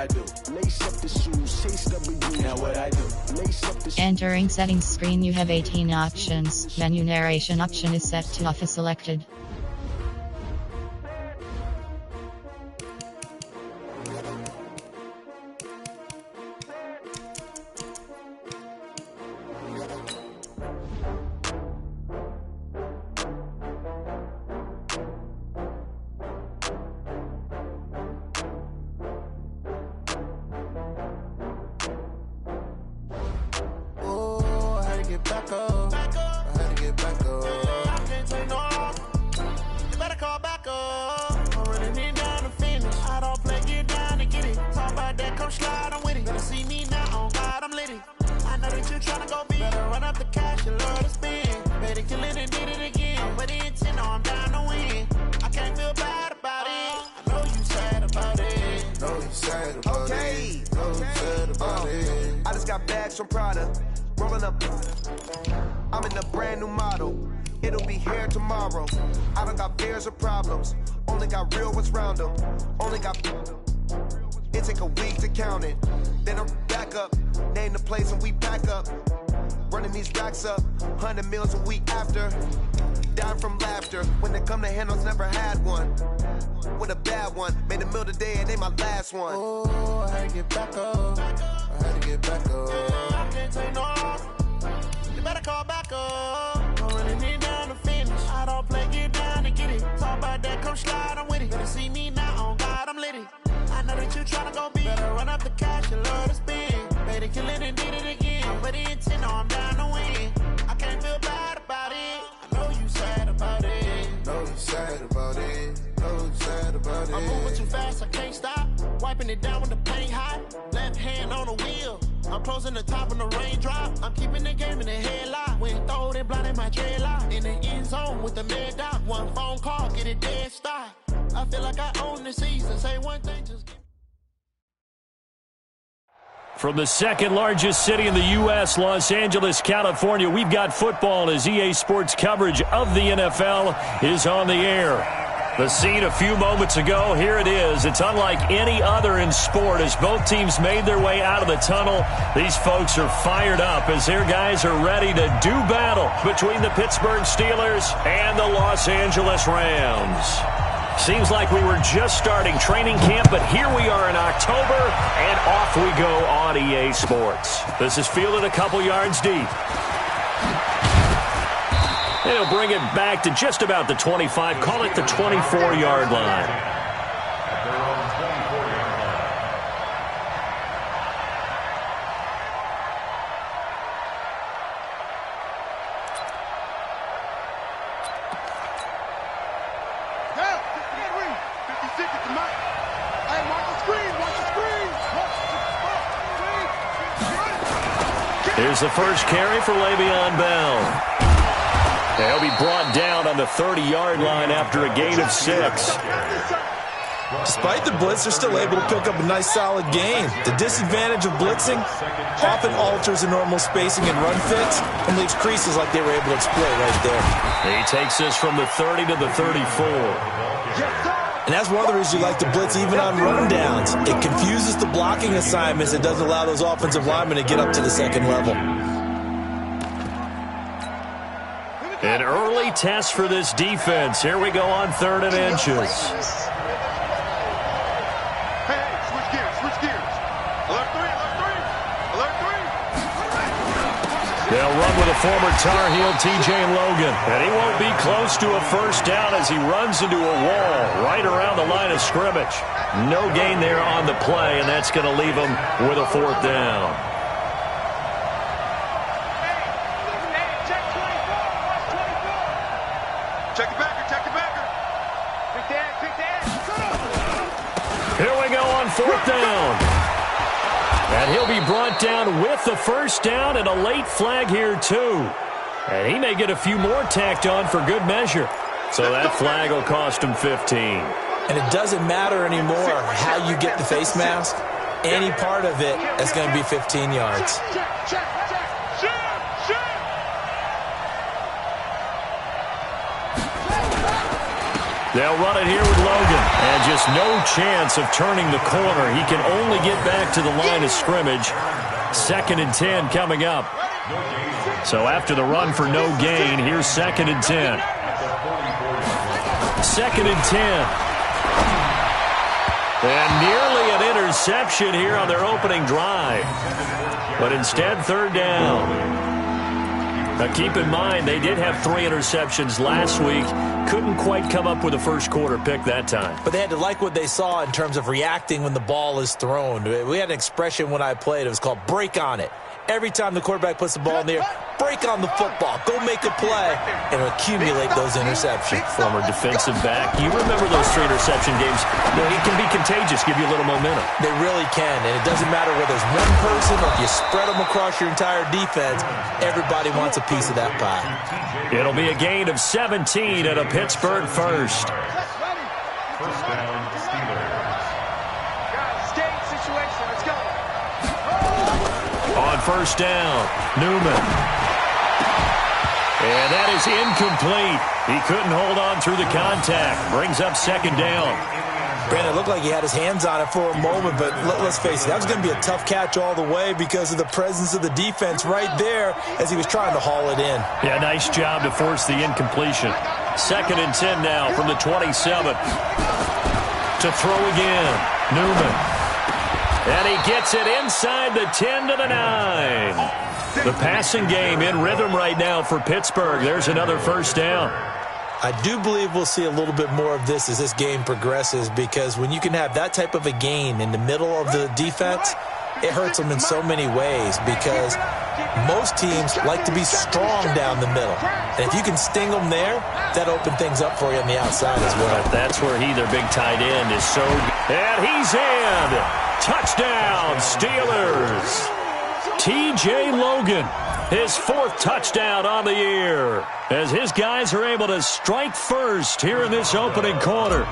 I do. Lace up the shoes, chase W. Now what I do. Lace up the shoes. Entering settings screen, you have 18 options. Menu narration option is set to off is selected. Get back up. I had to get back up. I can't take no off. You better call back up. I'm running in down to finish. I don't play, get down to get it. Talk about that, come slide, I'm with it. Better see me now, on God, I'm litty. I know that you tryna go big. Better run up the cash, you love to spend. Better kill it and did it again. I'm with the intent, no, I'm down to win. I can't feel bad about it. I know you sad about it. Know you sad about it. Know you sad about it. I just got bags from Prada. Rolling up, I'm in a brand new model. It'll be here tomorrow. I don't got fears or problems. Only got real ones round them. Only got. It take a week to count it. Then I'm back up. Name the place and we pack up. Running these racks up. 100 meals a week after. Down from laughter. When they come to handles, never had one. With a bad one. Made a meal today and they my last one. Oh, I had to get back up. I had to get back up. I can't take no off. You better call back up. I'm running in down to finish. I don't play, get down to get it. Talk about that, come slide, I'm with it. Better see me now, on God, I'm litty. I know that you tryna go big. Better run up the cash, you love to spend. Better kill it and did it again. I'm with the intent, no, I'm down to win. I can't feel bad about it. I know you sad about it. Know you sad about it. Know you sad about it. I'm moving too fast, I can't stop. Wiping it down when the paint hot. Left hand on the wheel. I'm closing the top when the raindrop. I'm keeping the game in the headlock. When throwed and blinded my dreadlock. In the end zone with the mad dot. One phone call, get it dead stop. I feel like I own the season. Say one thing, just get. From the second largest city in the U.S., Los Angeles, California, we've got football as EA Sports coverage of the NFL is on the air. The scene a few moments ago, here it is. It's unlike any other in sport as both teams made their way out of the tunnel. These folks are fired up as their guys are ready to do battle between the Pittsburgh Steelers and the Los Angeles Rams. Seems like we were just starting training camp, but here we are in October, and off we go on EA Sports. This is fielded a couple yards deep. And he'll bring it back to just about the 25, call it the 24-yard line. Here's the first carry for Le'Veon Bell. They'll be brought down on the 30-yard line after a gain of 6. Despite the blitz, they're still able to pick up a nice, solid gain. The disadvantage of blitzing often alters the normal spacing and run fits and leaves creases like they were able to exploit right there. He takes this from the 30 to the 34. And that's one of the reasons you like to blitz even on run downs. It confuses the blocking assignments. It doesn't allow those offensive linemen to get up to the second level. An early test for this defense. Here we go on 3rd and inches. Hey, switch gears. Alert three. They'll run with a former Tar Heel, TJ Logan. And he won't be close to a first down as he runs into a wall right around the line of scrimmage. No gain there on the play, and that's going to leave him with a 4th down. Check the backer. Pick that. Here we go on 4th down. And he'll be brought down with the first down and a late flag here too. And he may get a few more tacked on for good measure. So that flag will cost him 15. And it doesn't matter anymore how you get the face mask. Any part of it is going to be 15 yards. They'll run it here with Logan. And just no chance of turning the corner. He can only get back to the line of scrimmage. 2nd and 10 coming up. So after the run for no gain, here's 2nd and 10. 2nd and 10. And nearly an interception here on their opening drive. But instead, 3rd down. Now keep in mind, they did have 3 interceptions last week. Couldn't quite come up with a first quarter pick that time. But they had to like what they saw in terms of reacting when the ball is thrown. We had an expression when I played. It was called break on it. Every time the quarterback puts the ball in the air, break on the football. Go make a play and accumulate those interceptions. Former defensive back. You remember those 3 interception games. It can be contagious, give you a little momentum. They really can, and it doesn't matter whether it's one person or if you spread them across your entire defense. Everybody wants a piece of that pie. It'll be a gain of 17 at a Pittsburgh first. First down, Steelers. Guys, game situation. Let's go. On first down, Newman. And that is incomplete. He couldn't hold on through the contact. Brings up 2nd down. Brandon, it looked like he had his hands on it for a moment, but let's face it, that was going to be a tough catch all the way because of the presence of the defense right there as he was trying to haul it in. Yeah, nice job to force the incompletion. 2nd and 10 now from the 27. To throw again, Newman. And he gets it inside the 10 to the 9. The passing game in rhythm right now for Pittsburgh. There's another first down. I do believe we'll see a little bit more of this as this game progresses because when you can have that type of a gain in the middle of the defense, it hurts them in so many ways because most teams like to be strong down the middle. And if you can sting them there, that opens things up for you on the outside as well. That's where their big tight end, is so good. And he's in. Touchdown, Steelers. T.J. Logan, his 4th touchdown on the year, as his guys are able to strike first here in this opening quarter.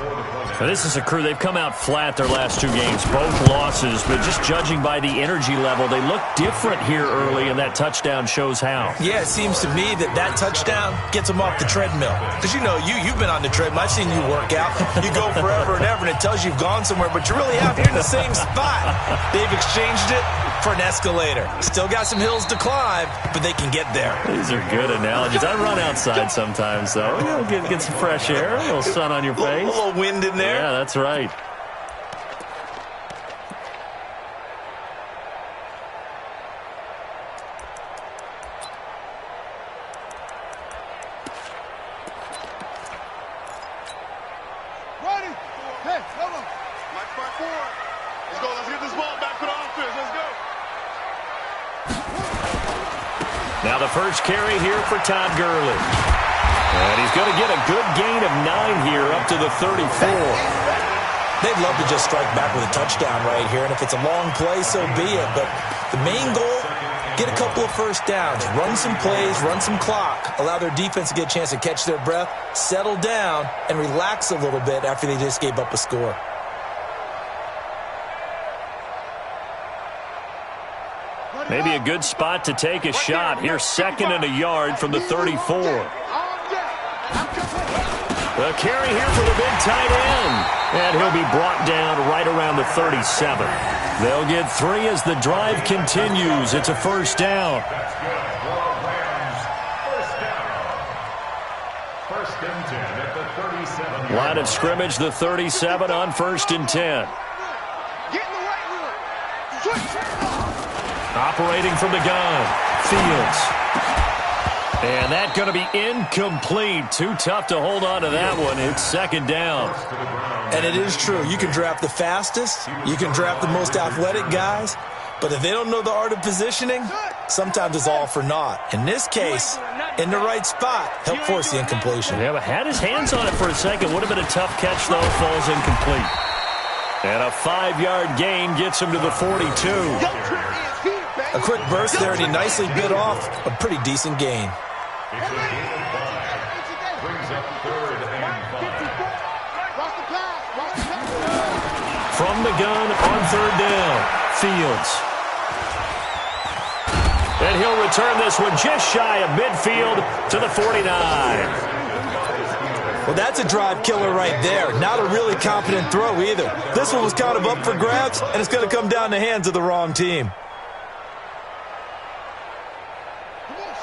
Now, this is a crew, they've come out flat their last 2 games, both losses, but just judging by the energy level, they look different here early, and that touchdown shows how. Yeah, it seems to me that touchdown gets them off the treadmill. Because you've been on the treadmill. I've seen you work out. You go forever and ever, and it tells you you've gone somewhere, but you're really out here in the same spot. They've exchanged it for an escalator. Still got some hills to climb, but they can get there. These are good analogies. I run outside sometimes, though. Get some fresh air, a little sun on your face. A little wind in there. Yeah, that's right. Ready? Hey, come on. March back forward. Let's go. Let's get this ball back for the offense. Let's go. Now the first carry here for Todd Gurley. And he's going to get a good gain of 9 here up to the 34. They'd love to just strike back with a touchdown right here, and if it's a long play, so be it. But the main goal, get a couple of first downs, run some plays, run some clock, allow their defense to get a chance to catch their breath, settle down, and relax a little bit after they just gave up a score. Maybe a good spot to take a shot. Here's 2nd and a yard from the 34. The carry here for the big tight end. And he'll be brought down right around the 37. They'll get 3 as the drive continues. It's a first down. First and 10 at the 37. Line of scrimmage, the 37 on 1st and 10. Get in the right room. Operating from the gun, Fields. And that's going to be incomplete. Too tough to hold on to that one. It's 2nd down. And it is true. You can draft the fastest. You can draft the most athletic guys. But if they don't know the art of positioning, sometimes it's all for naught. In this case, in the right spot, help force the incompletion. Yeah, but had his hands on it for a second. Would have been a tough catch, though. Falls incomplete. And a 5-yard gain gets him to the 42. A quick burst there, and he nicely bit off a pretty decent gain. Brings up 3rd and 5. From the gun on 3rd down, Fields. And he'll return this one just shy of midfield to the 49. Well, that's a drive killer right there. Not a really confident throw either. This one was kind of up for grabs, and it's going to come down the hands of the wrong team.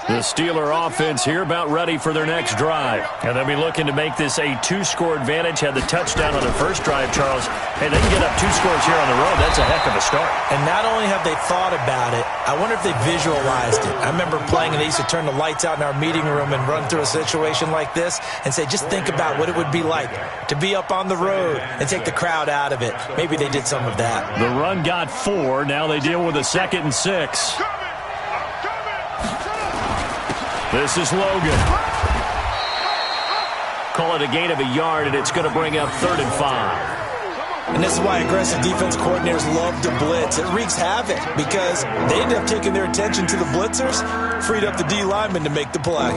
The Steeler offense here about ready for their next drive. And they'll be looking to make this a 2-score advantage. Had the touchdown on their first drive, Charles. Hey, they can get up 2 scores here on the road. That's a heck of a start. And not only have they thought about it, I wonder if they visualized it. I remember playing and they used to turn the lights out in our meeting room and run through a situation like this and say, just think about what it would be like to be up on the road and take the crowd out of it. Maybe they did some of that. The run got 4. Now they deal with a 2nd and 6. This is Logan. Call it a gain of a yard, and it's going to bring up 3rd and 5. And this is why aggressive defense coordinators love to blitz. It wreaks havoc because they end up taking their attention to the blitzers, freed up the D lineman to make the play.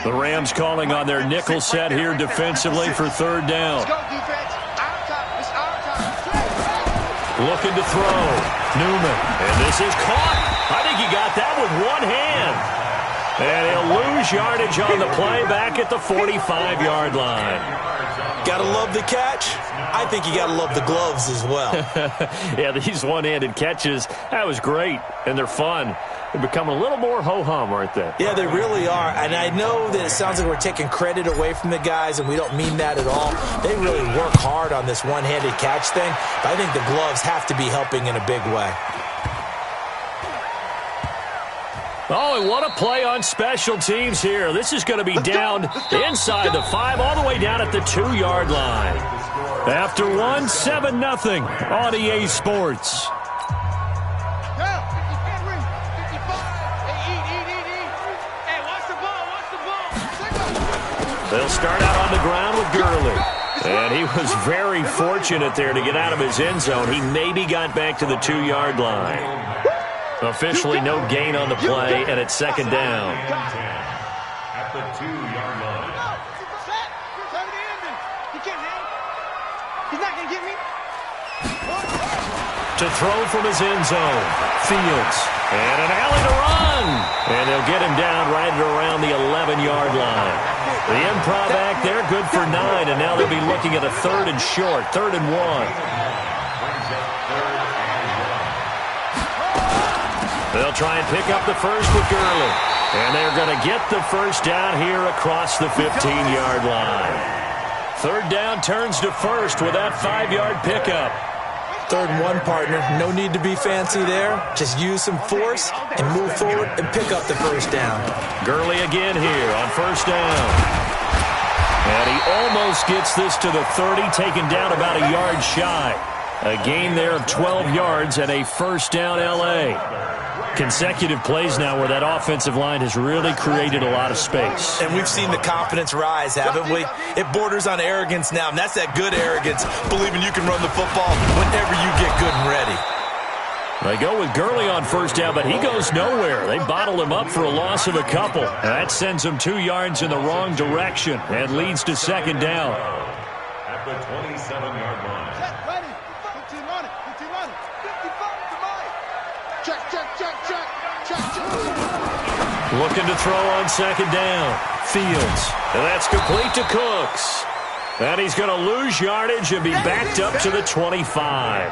The Rams calling on their nickel set here defensively for 3rd down. Looking to throw. Newman. And this is caught. I think he got that with one hand. And he'll lose yardage on the play back at the 45-yard line. Gotta love the catch. I think you gotta love the gloves as well. Yeah, these one-handed catches, that was great. And they're fun. They're becoming a little more ho-hum, aren't they? Yeah, they really are. And I know that it sounds like we're taking credit away from the guys, and we don't mean that at all. They really work hard on this one-handed catch thing. But I think the gloves have to be helping in a big way. Oh, and what a play on special teams here. This is going to be down inside the 5, all the way down at the 2-yard line. After 7-0 on EA Sports. They'll start out on the ground with Gurley. And he was very fortunate there to get out of his end zone. He maybe got back to the 2-yard line. Officially no gain on the play, and it's 2nd down. At the 2-yard line. He's not going to get me. To throw from his end zone. Fields. And an alley to run. And they'll get him down right at around the 11-yard line. The improv act there, good for 9, and now they'll be looking at a 3rd and short, 3rd and 1. They'll try and pick up the first with Gurley. And they're going to get the first down here across the 15-yard line. 3rd down turns to 1st with that 5-yard pickup. 3rd and 1, partner. No need to be fancy there. Just use some force and move forward and pick up the first down. Gurley again here on 1st down. And he almost gets this to the 30, taken down about a yard shy. A gain there of 12 yards and a 1st down L.A. Consecutive plays now where that offensive line has really created a lot of space. And we've seen the confidence rise, haven't we? It borders on arrogance now, and that's that good arrogance, believing you can run the football whenever you get good and ready. They go with Gurley on 1st down, but he goes nowhere. They bottle him up for a loss of a couple. And that sends him 2 yards in the wrong direction and leads to 2nd down. At the 27-yard line. Ready. 15 on it. 15 on it. 55 to mine. Check. Looking to throw on 2nd down. Fields. And that's complete to Cooks. And he's going to lose yardage and be backed up to the 25.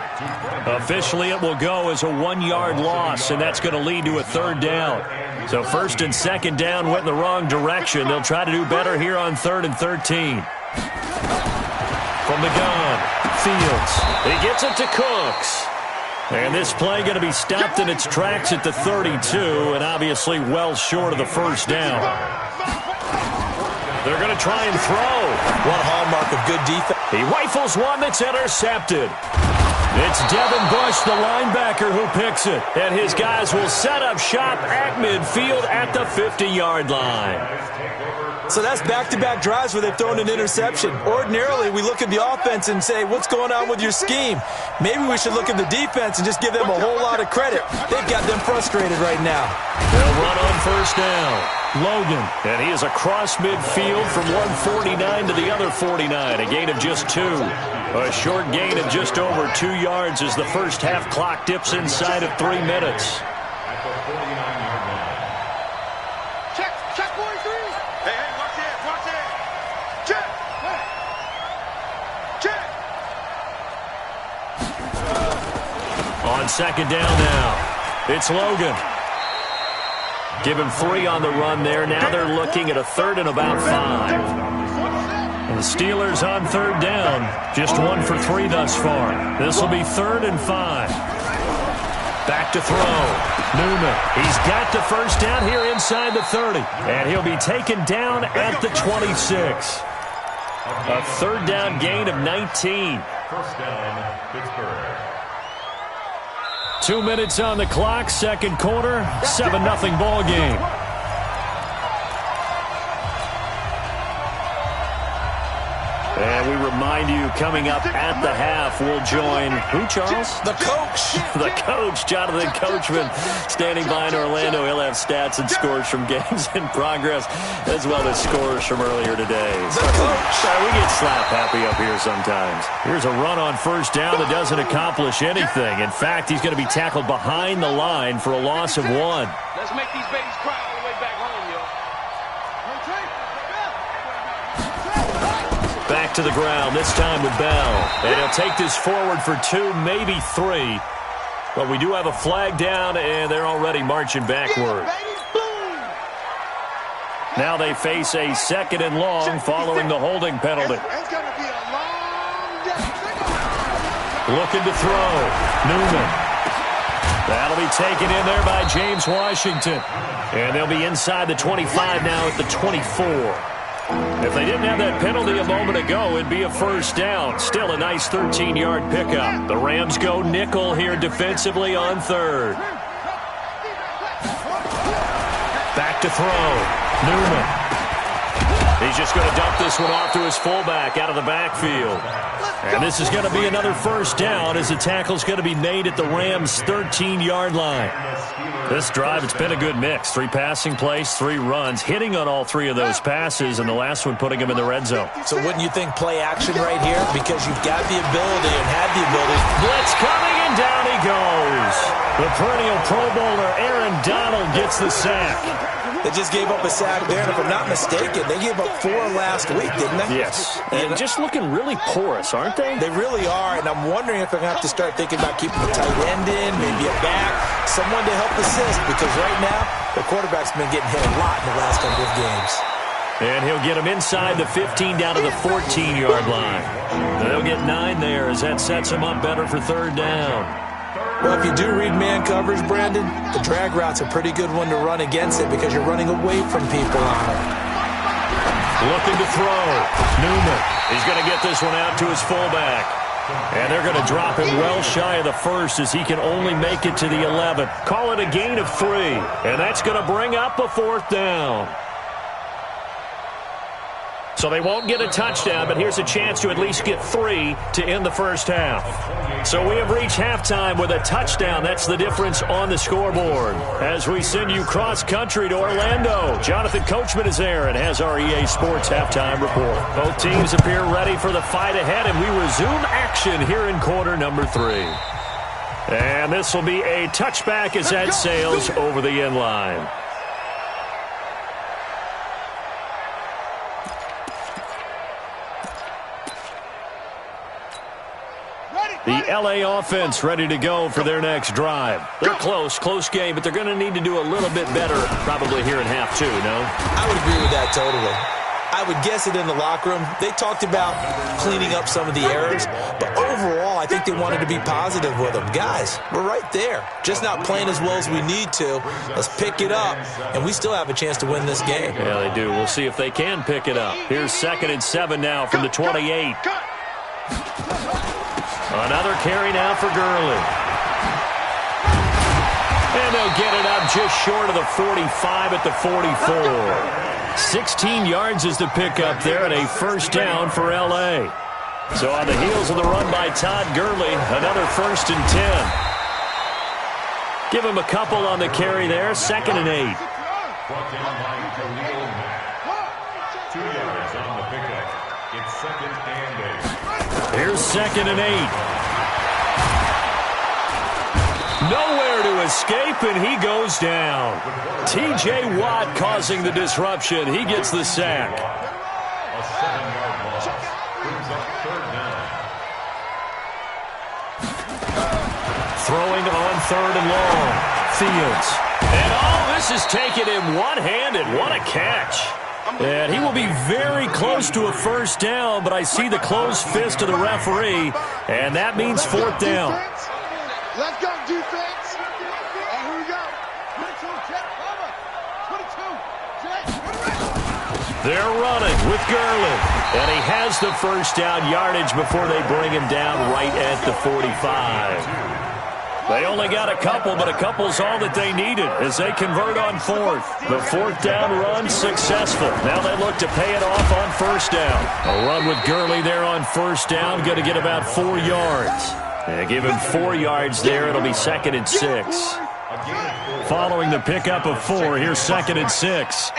Officially, it will go as a 1-yard loss, and that's going to lead to a 3rd down. So 1st and 2nd down went in the wrong direction. They'll try to do better here on 3rd and 13. From the gun, Fields. He gets it to Cooks. And this play going to be stopped in its tracks at the 32, and obviously well short of the 1st down. They're going to try and throw. One hallmark of good defense. He rifles one that's intercepted. It's Devin Bush, the linebacker, who picks it. And his guys will set up shop at midfield at the 50-yard line. So that's back-to-back drives where they've thrown an interception. Ordinarily, we look at the offense and say, what's going on with your scheme? Maybe we should look at the defense and just give them a whole lot of credit. They've got them frustrated right now. They'll run on 1st down. Logan, and he is across midfield from 149 to the other 49, a gain of just 2. A short gain of just over 2 yards as the first half clock dips inside of 3 minutes. At the 49-yard line. Check 43. Hey, On second down now, it's Logan. Give him 3 on the run there. Now they're looking at a third and about 5. And the Steelers on third down, just 1 for 3 thus far. This will be 3rd and 5. Back to throw. Newman. He's got the first down here inside the 30. And he'll be taken down at the 26. A third down gain of 19. First down, Pittsburgh. 2 minutes on the clock, second quarter, 7-0 ball game. And we remind you, coming up at the half, we'll join, who, Charles? The coach. The coach, Jonathan Coachman, standing by in Orlando. He'll have stats and scores from games in progress, as well as scores from earlier today. The coach. We get slap happy up here sometimes. Here's a run on first down that doesn't accomplish anything. In fact, he's going to be tackled behind the line for a loss of 1. Let's make these babies cry all the way back home, yo. Back to the ground, this time with Bell. And he'll take this forward for 2, maybe 3. But we do have a flag down, and they're already marching backward. Now they face a 2nd and long following the holding penalty. Looking to throw. Newman. That'll be taken in there by James Washington. And they'll be inside the 25 now at the 24. If they didn't have that penalty a moment ago, it'd be a first down. Still a nice 13-yard pickup. The Rams go nickel here defensively on third. Back to throw. Newman. He's just going to dump this one off to his fullback out of the backfield. And this is going to be another first down as the tackle's going to be made at the Rams' 13-yard line. This drive, it's been a good mix. 3 passing plays, 3 runs, hitting on all 3 of those passes, and the last one putting him in the red zone. So wouldn't you think play action right here? Because you've got the ability and had the ability. Blitz coming, and down he goes. The perennial Pro Bowler Aaron Donald gets the sack. They just gave up a sack there, and if I'm not mistaken, they gave up 4 last week, didn't they? Yes. And just looking really porous, aren't they? They really are, and I'm wondering if they're going to have to start thinking about keeping the tight end in, maybe a back, someone to help assist, because right now, the quarterback's been getting hit a lot in the last couple of games. And he'll get him inside the 15 down to the 14-yard line. They'll get 9 there as that sets him up better for third down. Well, if you do read man coverage, Brandon, the drag route's a pretty good one to run against it because you're running away from people on it. Looking to throw. Newman. He's going to get this one out to his fullback. And they're going to drop him well shy of the first as he can only make it to the 11. Call it a gain of 3. And that's going to bring up a 4th down. So they won't get a touchdown, but here's a chance to at least get 3 to end the first half. So we have reached halftime with a touchdown. That's the difference on the scoreboard. As we send you cross-country to Orlando, Jonathan Coachman is there and has our EA Sports halftime report. Both teams appear ready for the fight ahead, and we resume action here in quarter number 3. And this will be a touchback as that sails over the end line. The LA offense ready to go for their next drive. They're close game, but they're going to need to do a little bit better probably here in half 2, no? I would agree with that totally. I would guess it in the locker room. They talked about cleaning up some of the errors, but overall, I think they wanted to be positive with them. Guys, we're right there. Just not playing as well as we need to. Let's pick it up, and we still have a chance to win this game. Yeah, they do. We'll see if they can pick it up. Here's 2nd and 7 now from the 28. Another carry now for Gurley. And they'll get it up just short of the 45 at the 44. 16 yards is the pickup there and a first down for L.A. So on the heels of the run by Todd Gurley, another 1st and 10. Give him a couple on the carry there, 2nd and 8. Brought down by Khalil Mack. 2 yards on the pickup. It's 2nd and 8. Here's 2nd and 8. Nowhere to escape, and he goes down. T.J. Watt causing the disruption. He gets the sack. A 7-yard loss brings up 3rd throwing on 3rd and long. Fields. And this is taken in one-handed. What a catch. And he will be very close to a first down, but I see the closed fist of the referee, and that means 4th down. Let's go, defense. Here we go. 22, check, cover. 22, check. They're running with Gurley, and he has the first down yardage before they bring him down right at the 45. They only got a couple, but a couple's all that they needed as they convert on 4th. The 4th down run successful. Now they look to pay it off on 1st down. A run with Gurley there on 1st down, going to get about 4 yards. Give him 4 yards there. It'll be 2nd and 6. Following the pickup of 4, here's 2nd and 6.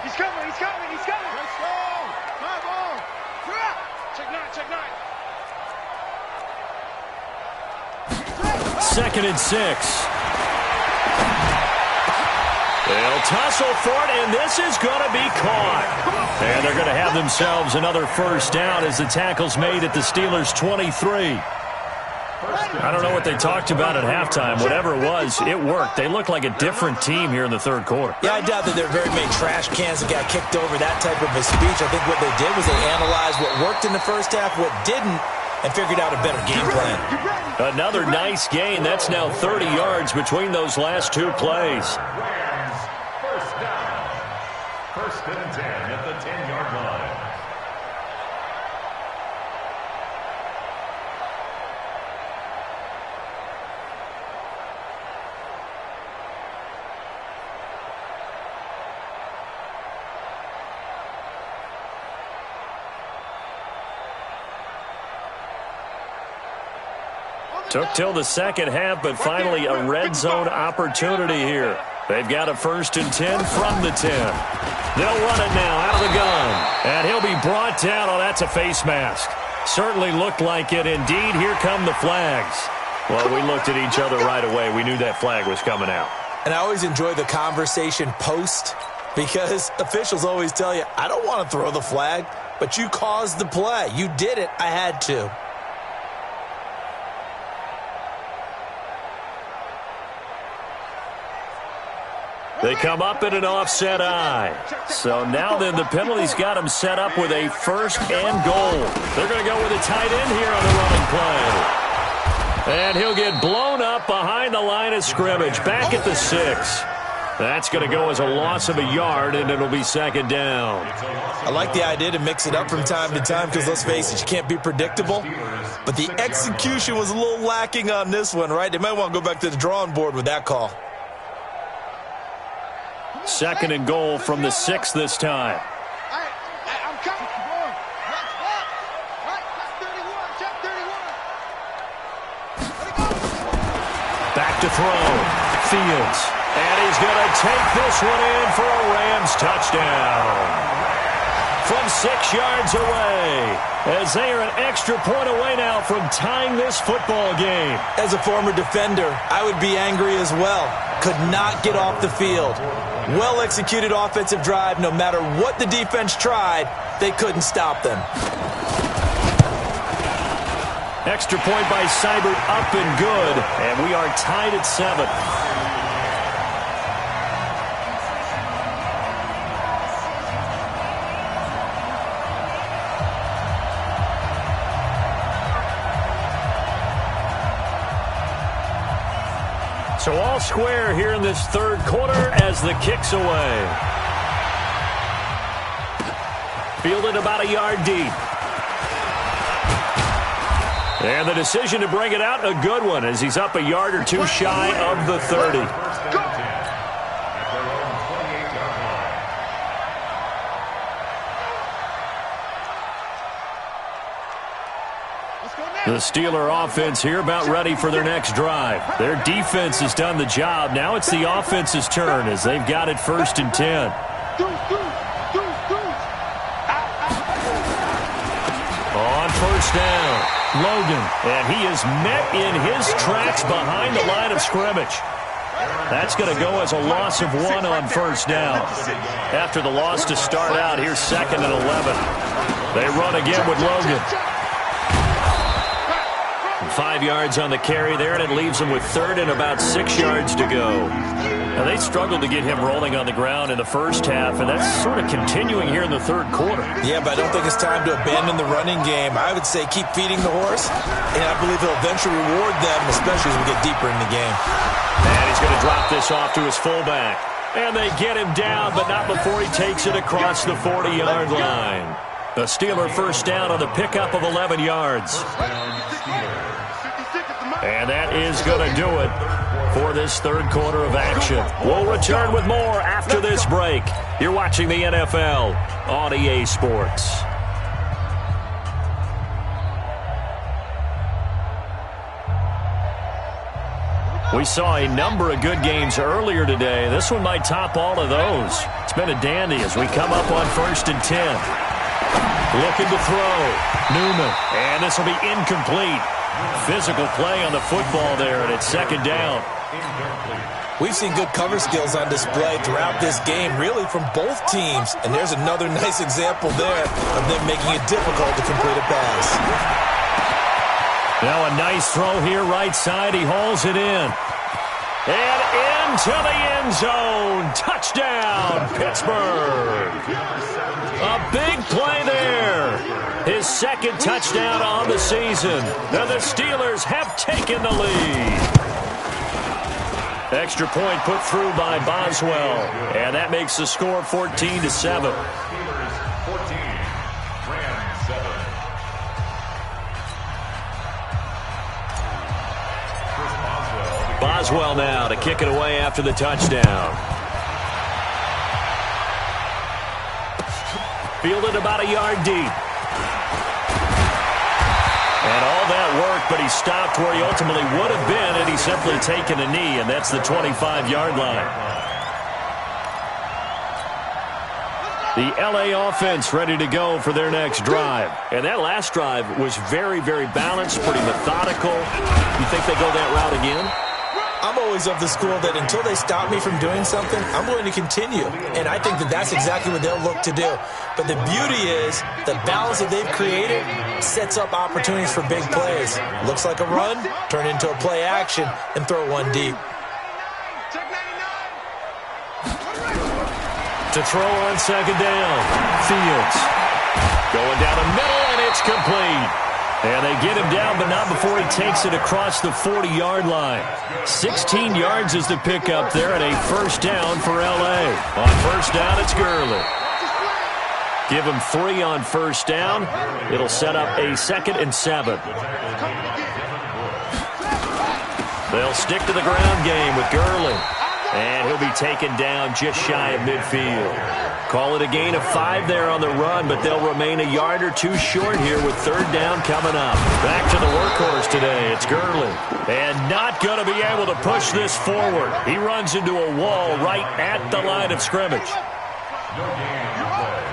He's coming. Let's go. Come on. Check 9. 2nd and 6. They'll tussle for it, and this is going to be caught. And they're going to have themselves another first down as the tackle's made at the Steelers' 23. I don't know what they talked about at halftime. Whatever it was, it worked. They look like a different team here in the 3rd quarter. Yeah, I doubt that there are very many trash cans that got kicked over, that type of a speech. I think what they did was they analyzed what worked in the first half, what didn't, and figured out a better game plan. Another nice gain. That's now 30 yards between those last 2 plays. First down. 1st and 10 at the 10-yard line. Took till the second half, but finally a red zone opportunity here. They've got a 1st and 10 from the 10. They'll run it now out of the gun. And he'll be brought down. Oh, that's a face mask. Certainly looked like it. Indeed, here come the flags. Well, we looked at each other right away. We knew that flag was coming out. And I always enjoy the conversation post because officials always tell you, I don't want to throw the flag, but you caused the play. You did it. I had to. They come up in an offset eye. So now then the penalty's got them set up with a 1st and goal. They're going to go with a tight end here on the running play. And he'll get blown up behind the line of scrimmage. Back at the 6. That's going to go as a loss of a yard, and it'll be 2nd down. I like the idea to mix it up from time to time because, let's face it, you can't be predictable. But the execution was a little lacking on this one, right? They might want to go back to the drawing board with that call. 2nd and goal from the 6 this time. I'm coming. Check 31. Back to throw. Fields. And he's going to take this one in for a Rams touchdown. From 6 yards away, as they are an extra point away now from tying this football game. As a former defender, I would be angry as well. Could not get off the field. Well-executed offensive drive. No matter what the defense tried, they couldn't stop them. Extra point by Seibert, up and good. And we are tied at 7. So all square here in this 3rd quarter as the kick's away. Fielded about a yard deep. And the decision to bring it out, a good one, as he's up a yard or 2 shy of the 30. The Steeler offense here about ready for their next drive. Their defense has done the job. Now it's the offense's turn as they've got it 1st and 10. On 1st down, Logan. And he is met in his tracks behind the line of scrimmage. That's going to go as a loss of 1 on 1st down. After the loss to start out, here's 2nd and 11. They run again with Logan. 5 yards on the carry there, and it leaves him with third and about 6 yards to go. Now, they struggled to get him rolling on the ground in the first half, and that's sort of continuing here in the third quarter. Yeah, but I don't think it's time to abandon the running game. I would say keep feeding the horse, and I believe he'll eventually reward them, especially as we get deeper in the game. And he's going to drop this off to his fullback. And they get him down, but not before he takes it across the 40-yard line. The Steeler first down on the pickup of 11 yards. And that is going to do it for this third quarter of action. We'll return with more after this break. You're watching the NFL on EA Sports. We saw a number of good games earlier today. This one might top all of those. It's been a dandy as we come up on 1st and 10. Looking to throw. Newman. And this will be incomplete. Physical play on the football there, and it's 2nd down. We've seen good cover skills on display throughout this game, really from both teams. And there's another nice example there of them making it difficult to complete a pass. Now a nice throw here right side. He hauls it in. And into the end zone. Touchdown, Pittsburgh. A big play there. His 2nd touchdown on the season. And the Steelers have taken the lead. Extra point put through by Boswell. And that makes the score 14-7. Boswell now to kick it away after the touchdown. Fielded about a yard deep. And all that work, but he stopped where he ultimately would have been had he simply taken a knee, and that's the 25-yard line. The LA offense ready to go for their next drive. And that last drive was very, very balanced, pretty methodical. You think they go that route again? I'm always of the school that until they stop me from doing something, I'm going to continue. And I think that that's exactly what they'll look to do. But the beauty is the balance that they've created sets up opportunities for big plays. Looks like a run, turn into a play action, and throw one deep. To throw on 2nd down. Fields. Going down the middle, and it's complete. And they get him down, but not before he takes it across the 40-yard line. 16 yards is the pickup there, and a 1st down for L.A. On 1st down, it's Gurley. Give him 3 on 1st down. It'll set up a 2nd and 7. They'll stick to the ground game with Gurley. And he'll be taken down just shy of midfield. Call it a gain of 5 there on the run, but they'll remain a yard or 2 short here with 3rd down coming up. Back to the workhorse today. It's Gurley. And not going to be able to push this forward. He runs into a wall right at the line of scrimmage. No gain on play.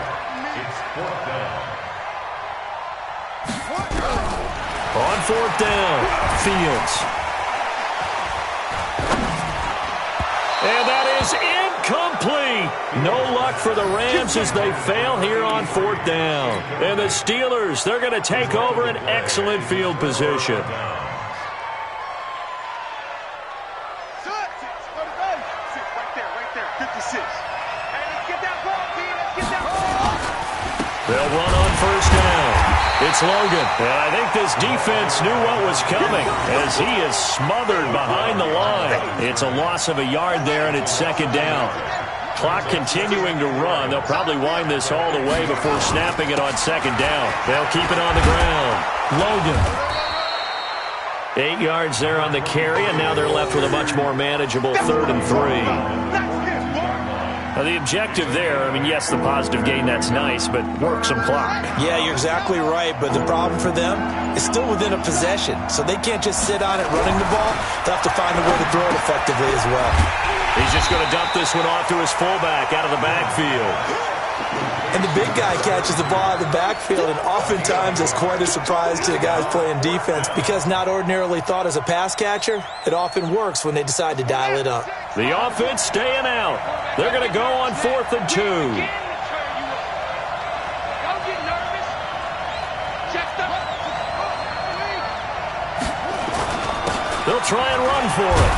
It's 4th down. On 4th down, Fields. And that is incomplete. No luck for the Rams as they fail here on 4th down. And the Steelers, they're going to take over an excellent field position. They'll run on 1st down. It's Logan. And I think this defense knew what was coming as he is smothered behind the line. It's a loss of a yard there, and it's 2nd down. Clock continuing to run. They'll probably wind this all the way before snapping it on 2nd down. They'll keep it on the ground. Logan. 8 yards there on the carry, and now they're left with a much more manageable 3rd and 3. Now, the objective there, I mean, yes, the positive gain, that's nice, but work some clock. Yeah, you're exactly right, but the problem for them is still within a possession, so they can't just sit on it running the ball. They'll have to find a way to throw it effectively as well. He's just going to dump this one off to his fullback out of the backfield. And the big guy catches the ball out of the backfield, and oftentimes it's quite a surprise to the guys playing defense because not ordinarily thought as a pass catcher, it often works when they decide to dial it up. The offense staying out. They're going to go on 4th and 2. Don't get nervous. Check the... He'll try and run for it.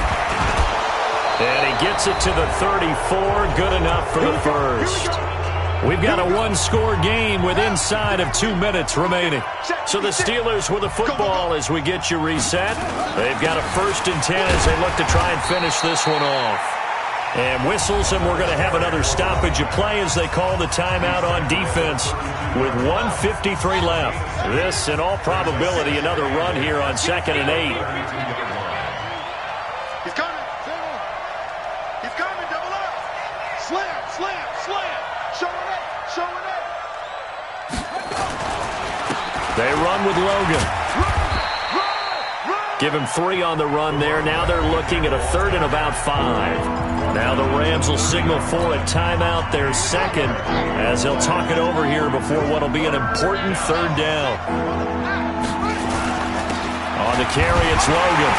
And he gets it to the 34. Good enough for the first. We've got a one-score game with inside of 2 minutes remaining. So the Steelers with the football as we get you reset. They've got a 1st and 10 as they look to try and finish this one off. And whistles, and we're going to have another stoppage of play as they call the timeout on defense with 1:53 left. This, in all probability, another run here on 2nd and 8. He's coming. He's coming. Double up. Slam, slam, slam. Showing up, showing up. They run with Logan. Give him 3 on the run there. Now they're looking at a 3rd and about 5. Now the Rams will signal for a timeout, their 2nd, as they'll talk it over here before what will be an important 3rd down. On the carry, it's Logan.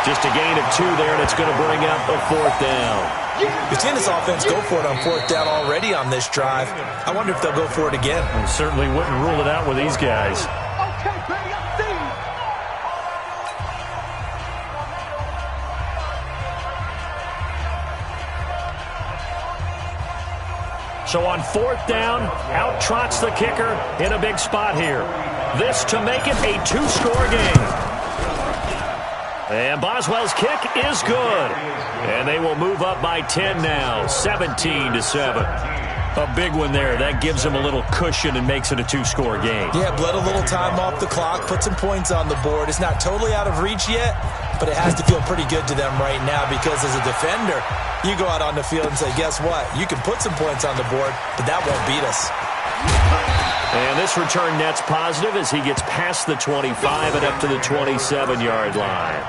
Just a gain of 2 there, and it's going to bring up a 4th down. You've seen this offense go for it on 4th down already on this drive. I wonder if they'll go for it again. We certainly wouldn't rule it out with these guys. So on 4th down, out trots the kicker in a big spot here. This to make it a 2-score game. And Boswell's kick is good. And they will move up by 10 now, 17-7. A big one there. That gives them a little cushion and makes it a 2-score game. Yeah, bled a little time off the clock, put some points on the board. It's not totally out of reach yet, but it has to feel pretty good to them right now because as a defender, you go out on the field and say, guess what? You can put some points on the board, but that won't beat us. And this return net's positive as he gets past the 25 and up to the 27-yard line.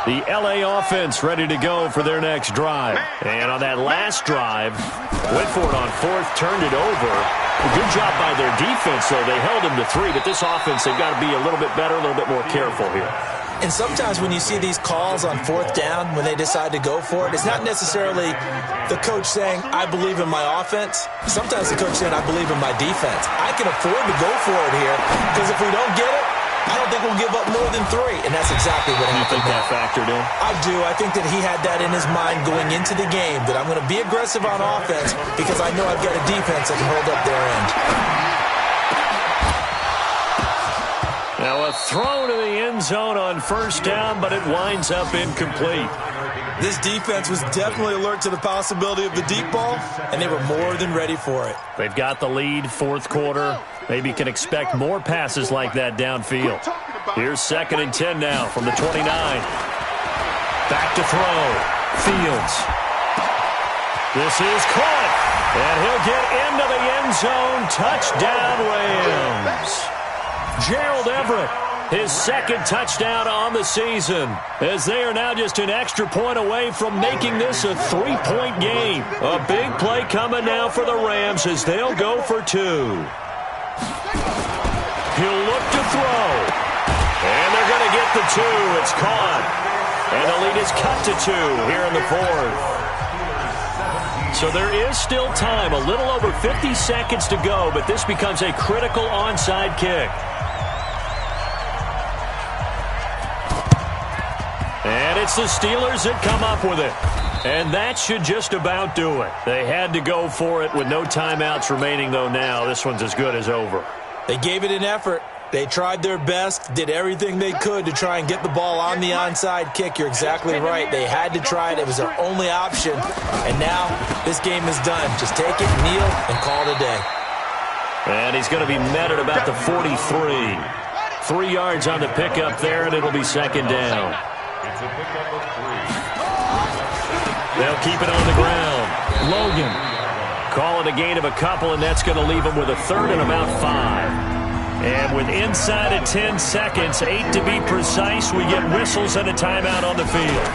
The LA offense ready to go for their next drive. And on that last drive, went for it on 4th, turned it over. A good job by their defense, though. They held him to 3, but this offense, they've got to be a little bit better, a little bit more careful here. And sometimes when you see these calls on 4th down, when they decide to go for it, it's not necessarily the coach saying, I believe in my offense. Sometimes the coach saying, I believe in my defense. I can afford to go for it here because if we don't get it, I don't think we'll give up more than 3, and that's exactly what happened. You think that factored in? I do. I think that he had that in his mind going into the game, that I'm going to be aggressive on offense because I know I've got a defense that can hold up their end. Now a throw to the end zone on 1st down, but it winds up incomplete. This defense was definitely alert to the possibility of the deep ball, and they were more than ready for it. They've got the lead, 4th quarter. Maybe can expect more passes like that downfield. Here's 2nd and 10 now from the 29. Back to throw. Fields. This is caught. And he'll get into the end zone. Touchdown, Rams. Gerald Everett, his 2nd touchdown on the season, as they are now just an extra point away from making this a 3-point game. A big play coming now for the Rams as they'll go for 2. He'll look to throw. And they're going to get the 2. It's caught. And the lead is cut to 2 here in the 4th. So there is still time, a little over 50 seconds to go, but this becomes a critical onside kick. And it's the Steelers that come up with it. And that should just about do it. They had to go for it with no timeouts remaining, though now. This one's as good as over. They gave it an effort. They tried their best, did everything they could to try and get the ball on the onside kick. You're exactly right. They had to try it. It was their only option. And now this game is done. Just take it, kneel, and call it a day. And he's going to be met at about the 43. 3 yards on the pickup there, and it'll be 2nd down. It's a pickup of 3. They'll keep it on the ground. Logan. Call it a gain of a couple, and that's going to leave them with a 3rd and about 5. And with inside of 10 seconds, 8 to be precise, we get whistles and a timeout on the field.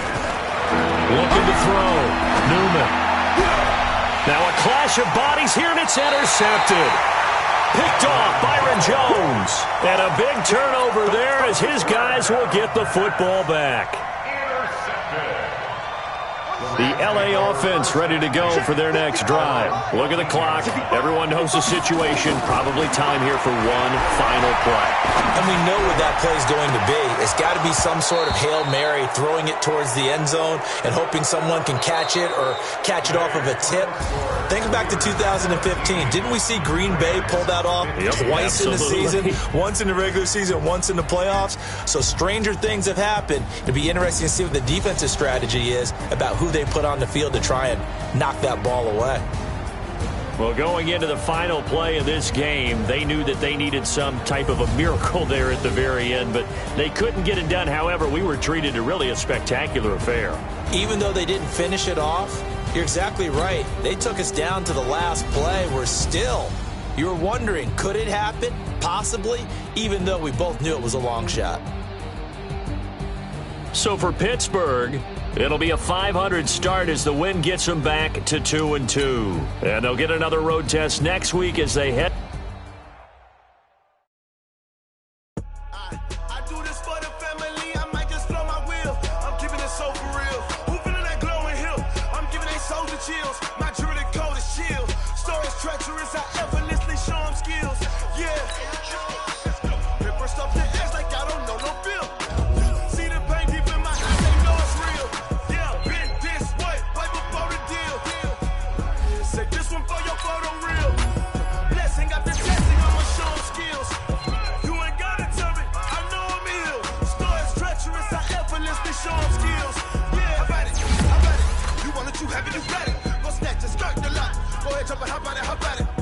Looking to throw. Newman. Now a clash of bodies here, and it's intercepted. Picked off Byron Jones. And a big turnover there as his guys will get the football back. The LA offense ready to go for their next drive. Look at the clock. Everyone knows the situation. Probably time here for one final play. And we know what that play is going to be. It's got to be some sort of Hail Mary, throwing it towards the end zone and hoping someone can catch it or catch it off of a tip. Think back to 2015. Didn't we see Green Bay pull that off twice in the season? Once in the regular season, once in the playoffs. So stranger things have happened. It'll be interesting to see what the defensive strategy is about who they put on the field to try and knock that ball away. Well, going into the final play of this game, they knew that they needed some type of a miracle there at the very end, but they couldn't get it done. However, we were treated to really a spectacular affair. Even though they didn't finish it off, you're exactly right. They took us down to the last play. We're still, you were wondering, could it happen? Possibly, even though we both knew it was a long shot. So for Pittsburgh, it'll be a 500 start as the win gets them back to 2-2. And they'll get another road test next week as they head. I do this for the family. I might just blow my wheel. I'm keeping it so for real. Who feeling that glowing hill? I'm giving they souls the chills. My jewelry code is chill. Stories treacherous. I effortlessly show them skills. Yeah. Paper stuff the edge like I don't know no bill. See the pain deep in my eyes. They know it's real. Yeah, been this way before the deal. Say this one for your photo reel. Blessing after testing, I'ma show them skills. You ain't gotta tell me, I know I'm ill. Stories treacherous, I effortlessly show them skills. Yeah, how about it? How about it? You want it, you have it, you got it. Go snatch it, skirt the lot. Go ahead, jump it, how about it? How about it?